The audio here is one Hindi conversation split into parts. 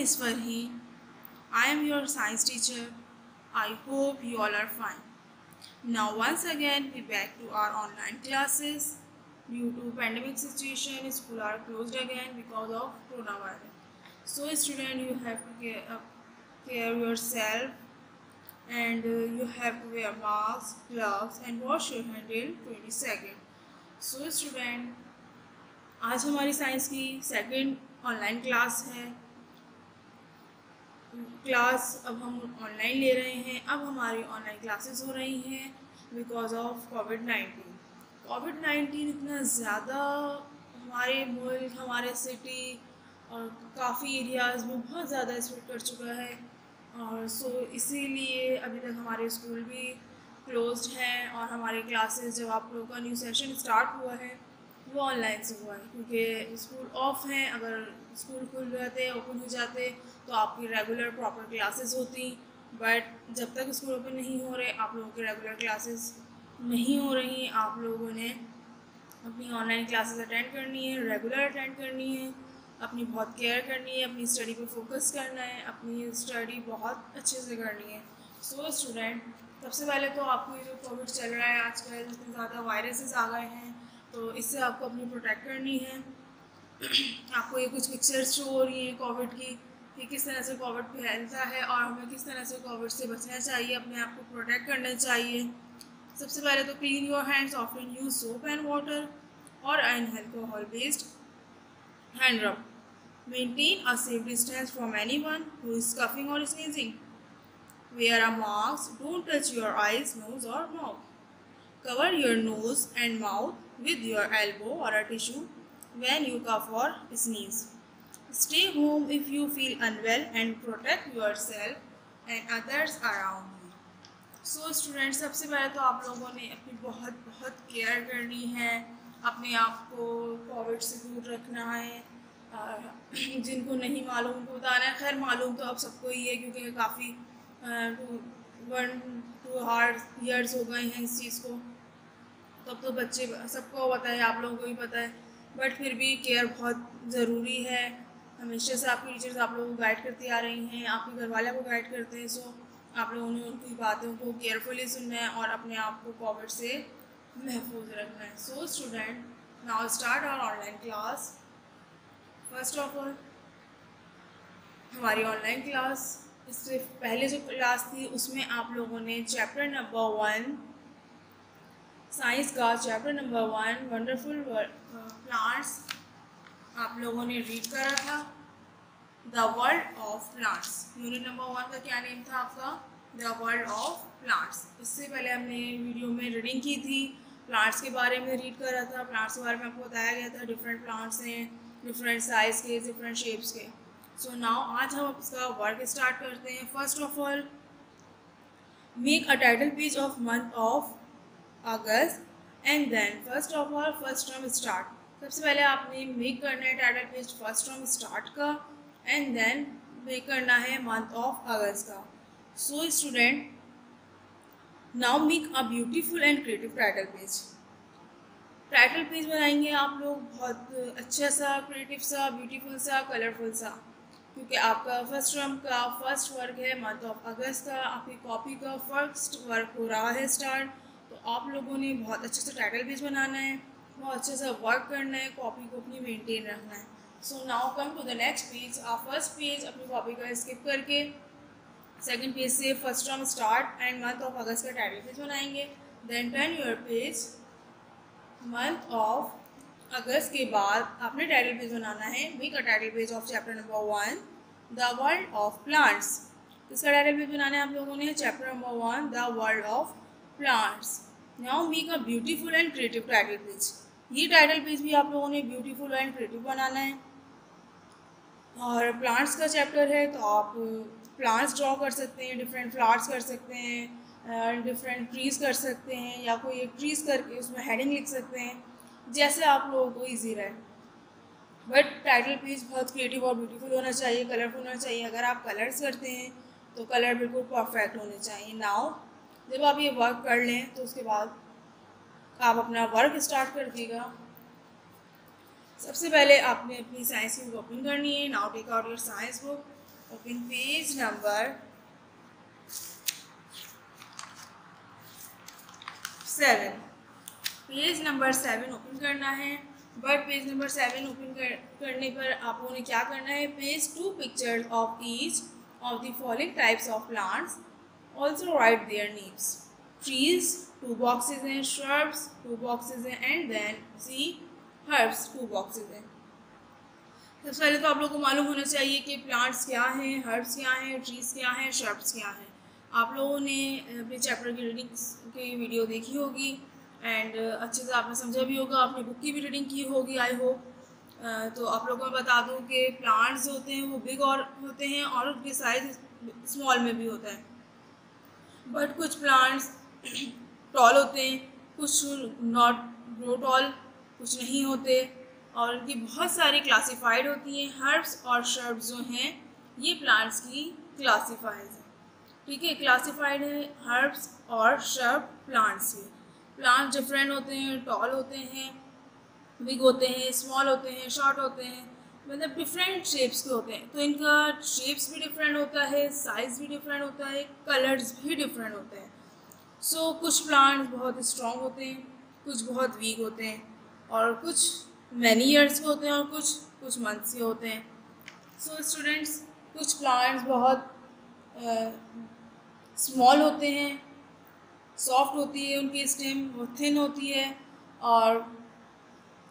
Miss Farheen. I am your science teacher. I hope you all are fine. Now once again we back to our online classes. Due to pandemic situation, school are closed again because of coronavirus. So student, you have to care yourself and you have to wear masks, gloves and wash your hand till 20 seconds. So student, आज हमारी साइंस की सेकंड ऑनलाइन क्लास है। क्लास अब हम ऑनलाइन ले रहे हैं। अब हमारी ऑनलाइन क्लासेस हो रही हैं बिकॉज ऑफ कोविड-19। कोविड-19 इतना ज़्यादा हमारे मुल्क, हमारे सिटी और काफ़ी एरियाज़ में बहुत ज़्यादा स्प्रेड कर चुका है और इसीलिए अभी तक हमारे स्कूल भी क्लोज्ड हैं और हमारी क्लासेस जब आप लोगों का न्यू सेशन स्टार्ट हुआ है वो ऑनलाइन से हुआ है क्योंकि स्कूल ऑफ हैं। अगर स्कूल खुल जाते, ओपन हो जाते तो आपकी रेगुलर प्रॉपर क्लासेस होती, बट जब तक स्कूल ओपन नहीं हो रहे आप लोगों की रेगुलर क्लासेस नहीं हो रही। आप लोगों ने अपनी ऑनलाइन क्लासेस अटेंड करनी है, रेगुलर अटेंड करनी है, अपनी बहुत केयर करनी है, अपनी स्टडी पे फोकस करना है, अपनी स्टडी बहुत अच्छे से करनी है। सो स्टूडेंट, सबसे पहले तो आपको ये जो कोविड चल रहा है आजकल, इतने ज़्यादा वायरसेस आ गए हैं तो इससे आपको अपनी प्रोटेक्ट करनी है। आपको ये कुछ पिक्चर्स शो हो रही हैं कोविड की कि किस तरह से कोविड फैलता है और हमें किस तरह से कोविड से बचना चाहिए, अपने आप को प्रोटेक्ट करना चाहिए। सबसे पहले तो clean your hands, often use soap and water और alcohol based hand rub. Maintain a safe distance from anyone who is coughing और sneezing. Wear a mask, don't touch your eyes, nose और mouth. Cover your nose and mouth with your elbow or a tissue when you cough or sneeze. Stay home if you feel unwell and protect yourself and others around you. So students, सबसे पहले तो आप लोगों ने अपनी बहुत बहुत केयर करनी है, अपने आप को कोविड से दूर रखना है। जिनको नहीं मालूम उनको बताना है। खैर मालूम तो अब सबको ही है क्योंकि काफ़ी 1-2 हार्ड ईयर्स हो गए हैं इस चीज़ को, तब तो बच्चे सबको पता है, आप लोगों को भी पता है, बट फिर भी केयर बहुत ज़रूरी है। हमेशा से आपकी टीचर्स आप लोगों को गाइड करती आ रही हैं, आपके घर वाले को गाइड करते हैं। सो आप लोगों ने उनकी बातों को केयरफुली सुनना है और अपने आप को कोविड से महफूज रखना है। So student, now start our online class. First of all, हमारी ऑनलाइन क्लास, इससे पहले जो क्लास थी उसमें आप लोगों ने चैप्टर नंबर 1 साइंस का चैप्टर नंबर 1 वंडरफुल प्लांट्स आप लोगों ने रीड करा था। The world of plants, unit number 1 का क्या नेम था आपका? The world of plants. इससे पहले हमने वीडियो में रीडिंग की थी, प्लांट्स के बारे में रीड करा था। प्लांट्स के बारे में आपको बताया गया था, डिफरेंट प्लांट्स हैं, डिफरेंट साइज़ के, डिफरेंट शेप्स के। सो नाउ आज हम इसका वर्क स्टार्ट करते हैं। First of all, make a title page of month of August and then first of all first term start. सबसे पहले आपने मेक करना है title page first term start का एंड देन मेक करना है मंथ ऑफ अगस्त का। So student, now make a beautiful and creative title page. Title page बनाएंगे आप लोग बहुत अच्छा सा, क्रिएटिव सा, ब्यूटीफुल सा, कलरफुल सा, क्योंकि आपका फर्स्ट टर्म का फर्स्ट वर्क है मंथ ऑफ अगस्त का। आपकी कॉपी का फर्स्ट वर्क हो रहा है स्टार्ट, तो आप लोगों ने बहुत अच्छे से टाइटल पेज बनाना है, बहुत अच्छे से वर्क करना है, कॉपी को अपनी मेंटेन रखना है। So now come to the next page. आप फर्स्ट पेज अपनी कॉपी का स्किप करके सेकंड पेज से first term start and month of August का टाइटल पेज बनाएंगे। Then turn your page. Month of August के बाद आपने टाइटल पेज बनाना है, make a title page of chapter number 1 the world of plants. इसका टाइटल पेज बनाना है आप लोगों ने chapter number 1 the world of plants. Now make a beautiful and creative title page. ये टाइटल पेज भी आप लोगों ने ब्यूटीफुल एंड क्रिएटिव बनाना है। और प्लांट्स का चैप्टर है तो आप प्लांट्स ड्रॉ कर सकते हैं, डिफरेंट फ्लावर्स कर सकते हैं, डिफरेंट ट्रीज़ कर सकते हैं, या कोई एक ट्रीज़ करके उसमें हेडिंग लिख सकते हैं, जैसे आप लोगों को ईजी रहे। बट टाइटल पेज बहुत क्रिएटिव और ब्यूटीफुल होना चाहिए, कलरफुल होना चाहिए। अगर आप कलर्स करते हैं तो कलर बिल्कुल परफेक्ट होने चाहिए। नाउ जब आप ये वर्क कर लें तो उसके बाद आप अपना वर्क स्टार्ट कर दीजिएगा। सबसे पहले आपने अपनी साइंस की बुक ओपन करनी है। Now take out your science book open page number 7। Page number 7 open करना है, बट पेज नंबर 7 ओपन करने पर आप लोगों ने क्या करना है, page 2 pictures of each of the following types of plants, also write their names. Trees 2 boxes हैं, श्रब्स 2 बॉक्सेज हैं, and then see herbs 2 boxes हैं। सबसे पहले तो आप लोगों को मालूम होना चाहिए कि प्लांट्स क्या हैं, हर्ब्स क्या हैं, ट्रीज क्या हैं, श्रब्स क्या हैं। आप लोगों ने अपने चैप्टर की रीडिंग की वीडियो देखी होगी एंड अच्छे से आपने समझा भी होगा, आपने बुक की भी रीडिंग की होगी आई होप। तो आप लोगों को बता दूं कि प्लांट्स होते हैं वो बिग और होते हैं और उनके साइज स्मॉल में भी होता है, बट कुछ प्लांट्स टॉल होते हैं, कुछ नॉट ग्रो टॉल, कुछ नहीं होते, और उनकी बहुत सारी क्लासिफाइड होती हैं। हर्ब्स और श्रब्स जो हैं ये प्लांट्स की क्लासिफाइड हैं, ठीक है, क्लासिफाइड है हर्ब्स और श्रब प्लांट्स के। प्लांट्स डिफरेंट होते हैं, टॉल होते हैं, बिग होते हैं, स्मॉल होते हैं, शॉर्ट होते हैं, मतलब डिफरेंट शेप्स के होते हैं। तो इनका शेप्स भी डिफरेंट होता है, साइज़ भी डिफरेंट होता है, कलर्स भी डिफरेंट होते हैं। सो कुछ प्लांट्स बहुत स्ट्रॉन्ग होते हैं, कुछ बहुत वीक होते हैं, और कुछ मैनी ईयर्स के होते हैं और कुछ मंथ्स के होते हैं। सो स्टूडेंट्स, कुछ प्लांट्स बहुत स्मॉल होते हैं, सॉफ्ट होती है उनकी स्टेम, वो थिन होती है, और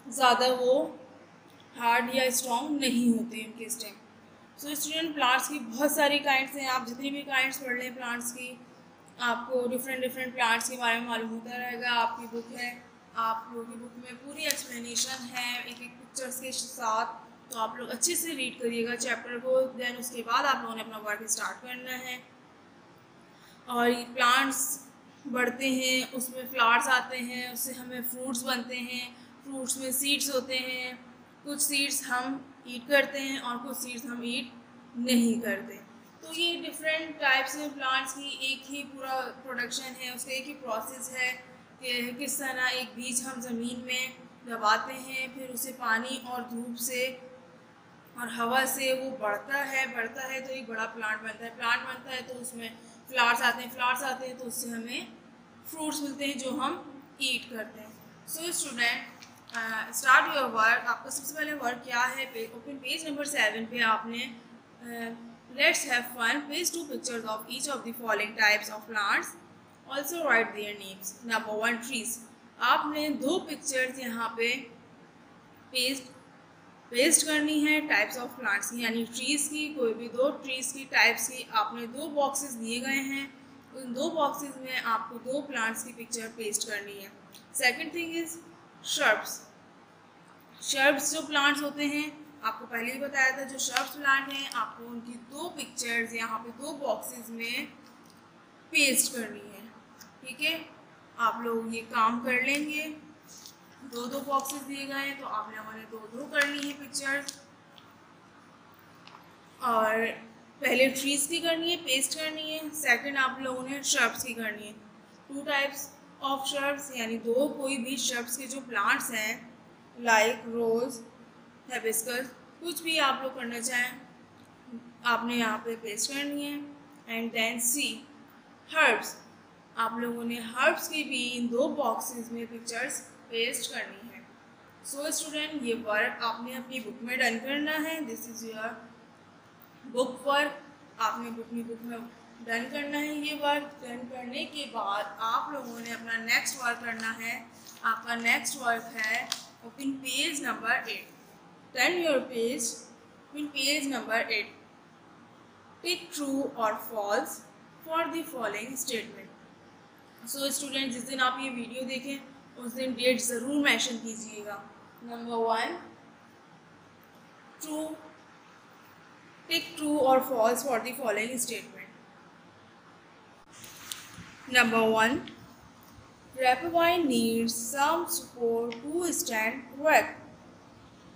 ज़्यादा वो हार्ड या स्ट्रॉन्ग नहीं होते उनके स्टेम। सो स्टूडेंट, प्लांट्स की बहुत सारी काइंड्स हैं, आप जितनी भी काइंड्स पढ़ लें प्लांट्स की, आपको डिफरेंट प्लांट्स के बारे में मालूम होता रहेगा। आपकी बुक है, आप लोगों की बुक में पूरी एक्सप्लेनेशन है एक एक पिक्चर्स के साथ, तो आप लोग अच्छे से रीड करिएगा चैप्टर को। देन उसके बाद आप लोगों ने अपना वर्क स्टार्ट करना है। और ये प्लांट्स बढ़ते हैं, उसमें फ्लावर्स आते हैं, उससे हमें फ्रूट्स बनते हैं, फ्रूट्स में सीड्स होते हैं, कुछ सीड्स हम ईट करते हैं और कुछ सीड्स हम ईट नहीं करते। तो ये डिफरेंट टाइप्स में प्लांट्स की एक ही पूरा प्रोडक्शन है, उसका एक ही प्रोसेस है कि किस तरह एक बीज हम ज़मीन में दबाते हैं, फिर उसे पानी और धूप से और हवा से वो बढ़ता है तो एक बड़ा प्लांट बनता है। प्लांट बनता है तो उसमें फ्लावर्स आते हैं तो उससे हमें फ्रूट्स मिलते हैं जो हम ईट करते हैं। So student, start your work. आपका सबसे पहले वर्क क्या है, ओपन पेज नंबर 7 पे आपने let's have fun, page 2 pictures of each of the following types of plants, also write their names. Number 1 trees. आपने 2 पिक्चर्स यहाँ पे पेस्ट करनी है टाइप्स ऑफ प्लांट्स की, यानी ट्रीज़ की, कोई भी 2 ट्रीज़ की टाइप्स की आपने 2 बॉक्सेस दिए गए हैं, उन 2 बॉक्सेस में आपको 2 प्लांट्स की पिक्चर पेस्ट करनी है। Second thing is shrubs. Shrubs जो प्लांट्स होते हैं, आपको पहले ही बताया था, जो श्रब्स प्लांट हैं आपको उनकी 2 पिक्चर्स यहाँ पे 2 बॉक्सेस में पेस्ट करनी है, ठीक है। आप लोग ये काम कर लेंगे। 2 बॉक्सेस दिए गए हैं तो आप लोगों ने 2 करनी है पिक्चर्स, और पहले ट्रीज की करनी है, पेस्ट करनी है, सेकंड आप लोगों ने श्रब्स की करनी है। 2 टाइप्स ऑफ श्रब्स, यानी 2 कोई भी श्रब्स के जो प्लांट्स हैं, लाइक रोज, हिबिस्कस, कुछ भी आप लोग करना चाहें, आपने यहाँ पे पेस्ट करनी है। एंड देन सी हर्ब्स, आप लोगों ने हर्ब्स की भी इन 2 बॉक्सेस में पिक्चर्स पेस्ट करनी है। सो स्टूडेंट, ये वर्क आपने अपनी बुक में डन करना है। This is your book work, आपने अपनी बुक में डन करना है। ये वर्क डन करने के बाद आप लोगों ने अपना नेक्स्ट वर्क करना है। आपका नेक्स्ट वर्क है open page number 8। Turn your page, open page number 8। Tick true और false for the following statement. So student, जिस दिन आप ये वीडियो देखें उस दिन डेट ज़रूर मेंशन कीजिएगा। नंबर 1, ट्रू, टिक ट्रू और false for the following statement. Number 1, grapevine needs some support to stand erect.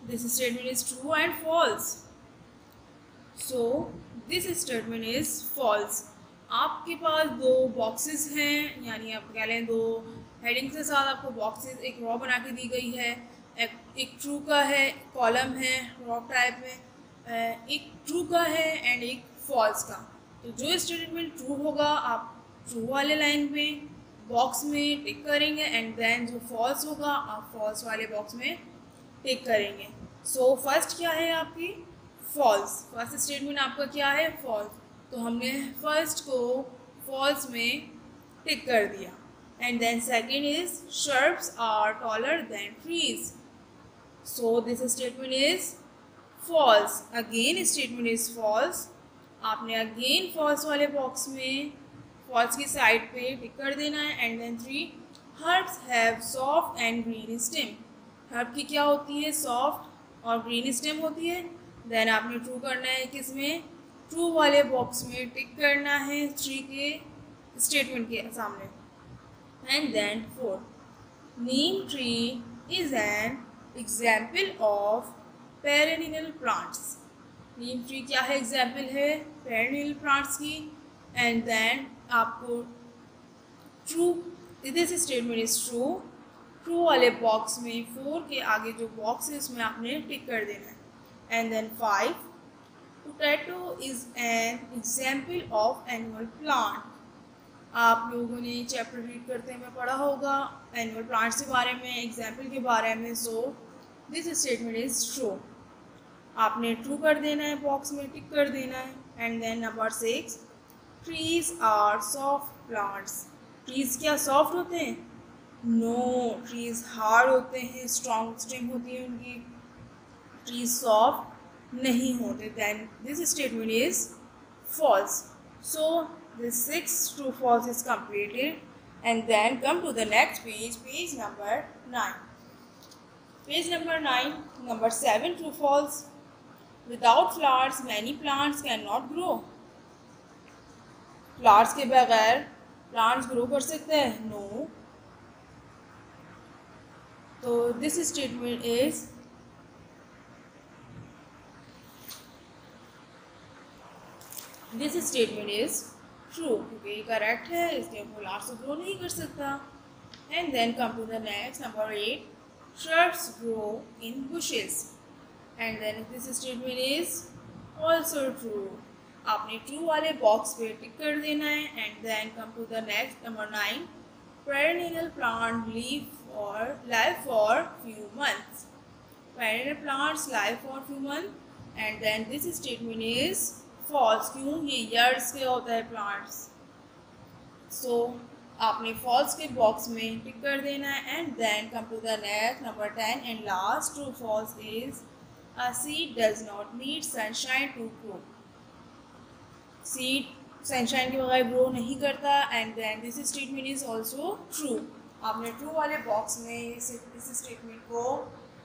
This statement is true and false. So this statement is false. आपके पास 2 बॉक्सेस हैं, यानी आप कह लें 2 हेडिंग्स के साथ आपको बॉक्सेस एक रॉ बना के दी गई है। एक ट्रू का है, कॉलम है रॉ टाइप में, एक ट्रू का है एंड एक फॉल्स का। तो जो स्टेटमेंट ट्रू होगा आप ट्रू वाले लाइन पे बॉक्स में टिक करेंगे एंड देन जो फॉल्स होगा आप फॉल्स वाले बॉक्स में टिक करेंगे। सो फर्स्ट क्या है आपकी फॉल्स, फर्स्ट स्टेटमेंट आपका क्या है फॉल्स, तो हमने फर्स्ट को फॉल्स में टिक कर दिया। And then second is shrubs are taller than trees, so this statement is false. Again statement is false, आपने अगेन फॉल्स वाले बॉक्स में फॉल्स की साइड पे टिक कर देना है। And then three herbs have soft and green stem, herb की क्या होती है सॉफ्ट और ग्रीन स्टेम होती है। देन आपने ट्रू करना है किसमें ट्रू वाले बॉक्स में टिक करना है थ्री के स्टेटमेंट के सामने। And then four neem tree is an example of perennial plants, neem tree क्या है एग्जाम्पल है पेरेनियल प्लांट्स की। एंड देन आपको true this statement is true, true वाले बॉक्स में फोर के आगे जो बॉक्स है उसमें आपने टिक कर देना है। And then five potato is an example of annual plant, आप लोगों ने चैप्टर रीड करते हुए पढ़ा होगा एनुअल प्लांट्स के बारे में एग्जाम्पल के बारे में। So this statement is true, आपने ट्रू कर देना है बॉक्स में टिक कर देना है। And then number six trees are soft plants, trees क्या सॉफ्ट होते हैं नो, ट्रीज हार्ड होते हैं स्ट्रॉन्ग स्टेम होती है उनकी, ट्रीज सॉफ्ट नहीं होते। Then this statement is false. So this 6 true false is completed and then come to the next page, page number 9. Page number 9, number 7 true false, without flowers many plants cannot grow, flowers के बगैर plants grow कर सकते हैं no, तो this statement is ट्रू क्योंकि ये करेक्ट है इसलिए फ्लावर्स ग्रो नहीं कर सकता। And then come to the next number 8 shrubs grow in bushes and then this statement is also true, आपने ट्रू वाले बॉक्स पे टिक कर देना है। And then come to the next number 9 perennial plant live for few months, perennial plants live for few months and then this statement is false, क्यों ये ईयर्स के होता है प्लांट्स। सो आपने फॉल्स के बॉक्स में टिक कर देना है। And then come to the next number 10 and last true false is a seed does not need sunshine to grow, seed sunshine के बगैर ग्रो नहीं करता। And then this statement is also true, आपने ट्रू वाले बॉक्स में इस स्टेटमेंट को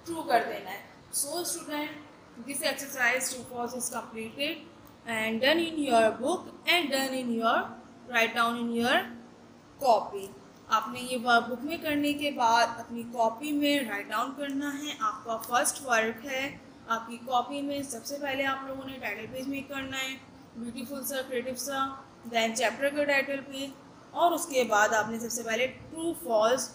ट्रू कर देना है। So student this exercise true false is completed and done in your book and done in your write down in your copy, आपने ये बुक में करने के बाद अपनी कॉपी में राइट डाउन करना है। आपका फर्स्ट वर्क है आपकी कॉपी में सबसे पहले आप लोगों ने टाइटल पेज में करना है ब्यूटीफुल सा क्रिएटिव सा, देन चैप्टर का टाइटल पेज और उसके बाद आपने सबसे पहले ट्रू फॉल्स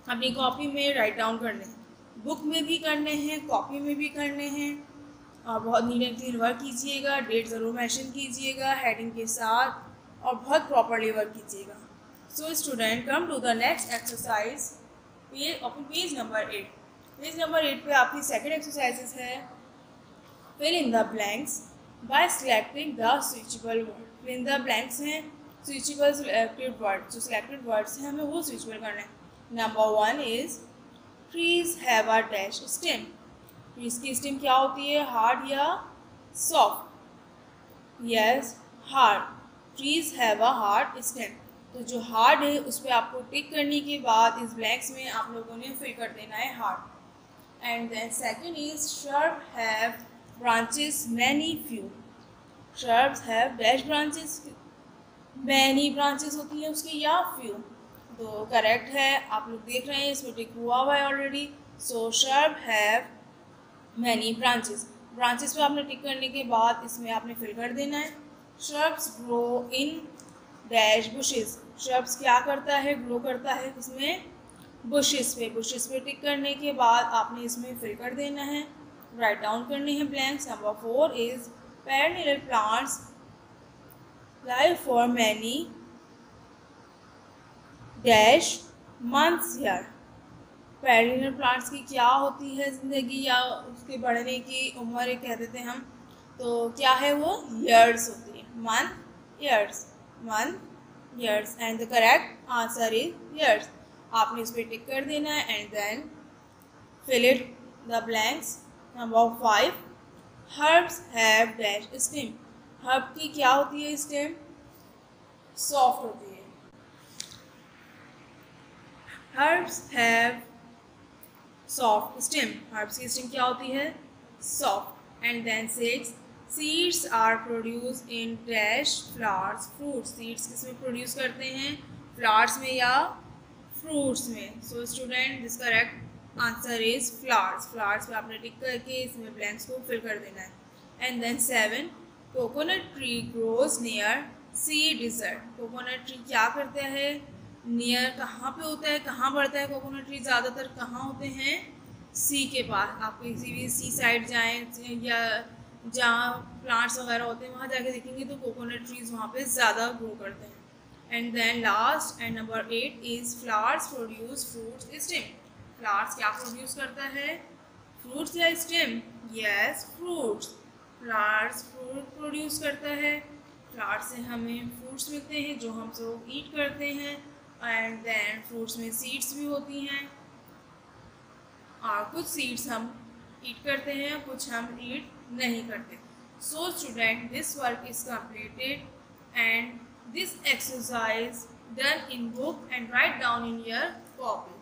अपनी कॉपी में राइट डाउन करने हैं, बुक में भी करने हैं कॉपी में भी करने हैं। और बहुत नीट एंड क्लीन वर्क कीजिएगा, डेट ज़रूर मेंशन कीजिएगा हेडिंग के साथ और बहुत प्रॉपरली वर्क कीजिएगा। So student come to the next exercise page number 8। Page number 8 पे आपकी सेकंड एक्सरसाइजेज है fill in the blanks by selecting the switchable word, fill in the blanks हैं स्विचेबल सिलेक्टेड वर्ड, जो सिलेक्टेड वर्ड्स हैं हमें वो स्विचेबल करना है। Number 1 is trees have a dash stem, इसकी स्टेम क्या होती है हार्ड या soft, yes hard, trees have a hard stem, तो जो हार्ड है उस पर आपको टिक करने के बाद इस ब्लैंक्स में आप लोगों ने फिल कर देना है hard. And then second is shrub have branches many few, shrubs have dash branches, many branches होती हैं उसकी या फ्यू, तो करेक्ट है आप लोग देख रहे हैं इसमें टिक हुआ हुआ है already. So shrub have many branches, branches पे आपने टिक करने के बाद इसमें आपने फिल कर देना है। shrubs grow in dash bushes, shrubs क्या करता है ग्रो करता है इसमें बुशेस पे टिक करने के बाद आपने इसमें फिल कर देना है, राइट डाउन करने हैं blanks. Number 4 is perennial plants live for many dash months year. Perennial plants की क्या होती है ज़िंदगी या उसके बढ़ने की उम्र कह देते हैं हम, तो क्या है वो ईयर्स होती है, month years and the correct answer is years. आपने इस पर टिक कर देना है and then fill it the blanks. Number 5, herbs have dash stem. herb की क्या होती है stem? soft होती है। herbs have soft stem. herbs की stem क्या होती है? soft. and then 6, seeds are produced in dash flowers fruits. seeds किसमें produce करते हैं? flowers में या fruits में। so student this correct answer is flowers. Flowers पे आपने टिक करके इसमें ब्लैंक्स को फिल कर देना है। And then 7, coconut tree grows near sea desert. Coconut tree क्या करता है? नियर कहाँ पे होता है, कहाँ बढ़ता है कोकोनट ट्री? ज़्यादातर कहाँ होते हैं? सी के पास। आप किसी भी सी साइड जाएँ या जहाँ प्लांट्स वगैरह होते हैं वहाँ जाके देखेंगे तो कोकोनट ट्रीज वहाँ पे ज़्यादा ग्रो करते हैं। And then last and number 8 is flowers produce fruits stem. Flowers क्या प्रोड्यूस करता है? फ्रूट्स या stem? Yes fruits. Flowers fruit produce करता है। फ्लावर्स से हमें फ्रूट्स मिलते हैं जो हम सब ईट करते हैं। एंड देन फ्रूट्स में सीड्स भी होती हैं और कुछ सीड्स हम ईट करते हैं, कुछ हम ईट नहीं करते। सो student this work is completed and this exercise done in book and write down in your copy.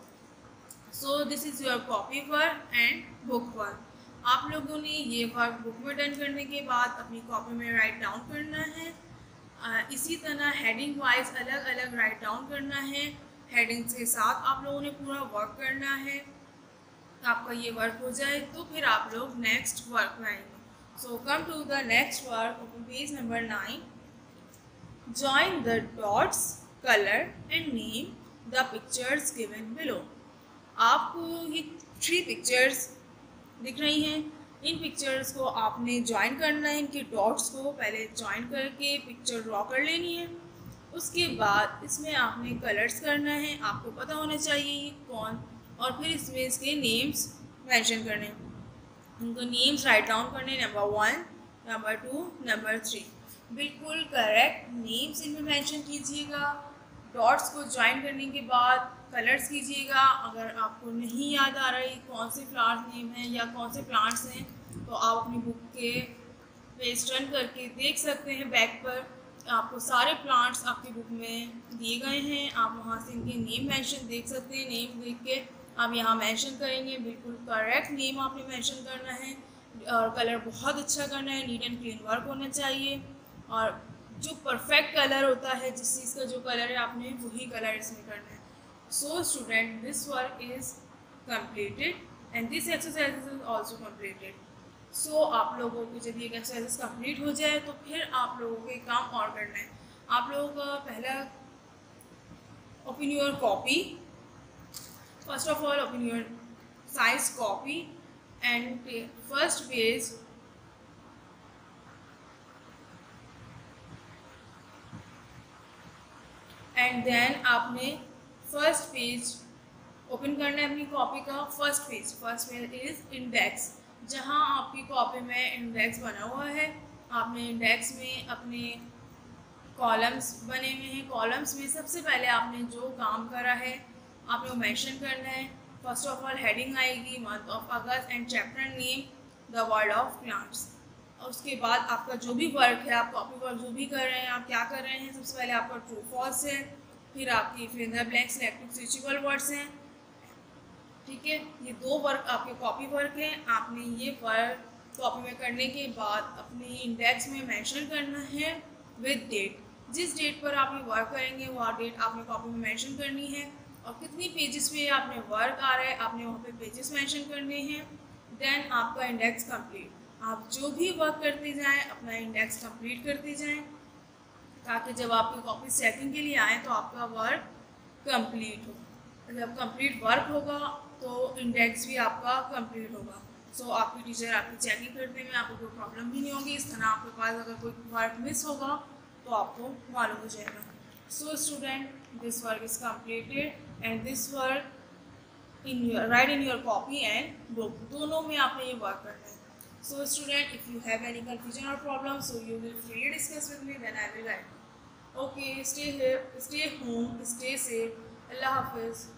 So this is your copy work and book work. आप लोगों ने ये वर्क बुक में डन करने के बाद अपनी कॉपी में राइट डाउन करना है। इसी तरह हेडिंग वाइज अलग अलग राइट डाउन करना है। हेडिंग्स के साथ आप लोगों ने पूरा वर्क करना है। आपका ये वर्क हो जाए तो फिर आप लोग नेक्स्ट वर्क में आएंगे। So come to the next work on page number 9। Join the dots, colour and name the pictures given below. आपको ये 3 पिक्चर्स दिख रही हैं। इन पिक्चर्स को आपने ज्वाइन करना है। इनके डॉट्स को पहले ज्वाइन करके पिक्चर ड्रॉ कर लेनी है। उसके बाद इसमें आपने कलर्स करना है। आपको पता होना चाहिए ये कौन, और फिर इसमें इसके नेम्स मेंशन करने हैं। उनको नेम्स राइट डाउन करने, नंबर 1, नंबर 2, नंबर 3। बिल्कुल करेक्ट नेम्स इनमें मेंशन कीजिएगा। डॉट्स को ज्वाइन करने के बाद कलर्स कीजिएगा। अगर आपको नहीं याद आ रहा है कौन से फ्लावर्स नेम हैं या कौन से प्लांट्स हैं तो आप अपनी बुक के पेज टर्न करके देख सकते हैं। बैक पर आपको सारे प्लांट्स आपकी बुक में दिए गए हैं। आप वहाँ से इनके नेम मेंशन देख सकते हैं। नेम देख के आप यहाँ मेंशन करेंगे। बिल्कुल करेक्ट नेम आपने मेंशन करना है और कलर बहुत अच्छा करना है। नीट एंड क्लीन वर्क होना चाहिए और जो परफेक्ट कलर होता है, जिस चीज़ का जो कलर है आपने वही कलर इसमें करना है। So student, this work is completed and this exercise is also completed. So आप लोगों को जब ये एक्सरसाइज कंप्लीट हो जाए तो फिर आप लोगों को एक काम और करना है। आप लोगों का पहला open your copy. First of all, open your size copy and first page and then आपने फर्स्ट पेज ओपन करना है अपनी कॉपी का। First page is index. जहाँ आपकी कॉपी में इंडेक्स बना हुआ है, आपने इंडेक्स में अपने कॉलम्स बने हुए हैं। कॉलम्स में सबसे पहले आपने जो काम करा है आपने वो मेंशन करना है। फर्स्ट ऑफ ऑल हेडिंग आएगी, month of August and chapter name, the word of plants. और उसके बाद आपका जो भी वर्क है, आप कॉपी वर्क जो भी कर रहे हैं, आप क्या कर रहे हैं, सबसे पहले आपका ट्रू फॉल्स है, फिर आपकी fill in the blank selective switchable words हैं। ठीक है, ये 2 वर्क आपके कॉपी वर्क हैं। आपने ये वर्क कॉपी में करने के बाद अपनी इंडेक्स में मेंशन करना है विद डेट। जिस डेट पर आप ये वर्क करेंगे वो डेट आपने कॉपी में मेंशन करनी है और कितनी पेजेस पे आपने वर्क आ रहा है आपने वहाँ पे पेजेस मेंशन करने हैं। देन आपका इंडेक्स कंप्लीट। आप जो भी वर्क करते जाएं अपना इंडेक्स कंप्लीट करते जाएं ताकि जब आपकी कॉपी चेकिंग के लिए आए तो आपका वर्क कंप्लीट हो। जब कंप्लीट वर्क होगा तो इंडेक्स भी आपका कंप्लीट होगा। सो आपकी टीचर आपकी चेकिंग करने में आपको कोई प्रॉब्लम भी नहीं होगी। इस तरह आपके पास अगर कोई वर्क मिस होगा तो आपको मालूम हो जाएगा। सो student, this work is completed and this work in your right in your copy and book, दोनों में आपने ये वर्क करना है। So student, if you have any confusion or problem, so you will freely discuss with me, then I will guide you. Okay, stay here, stay home, stay safe. Allah Hafiz.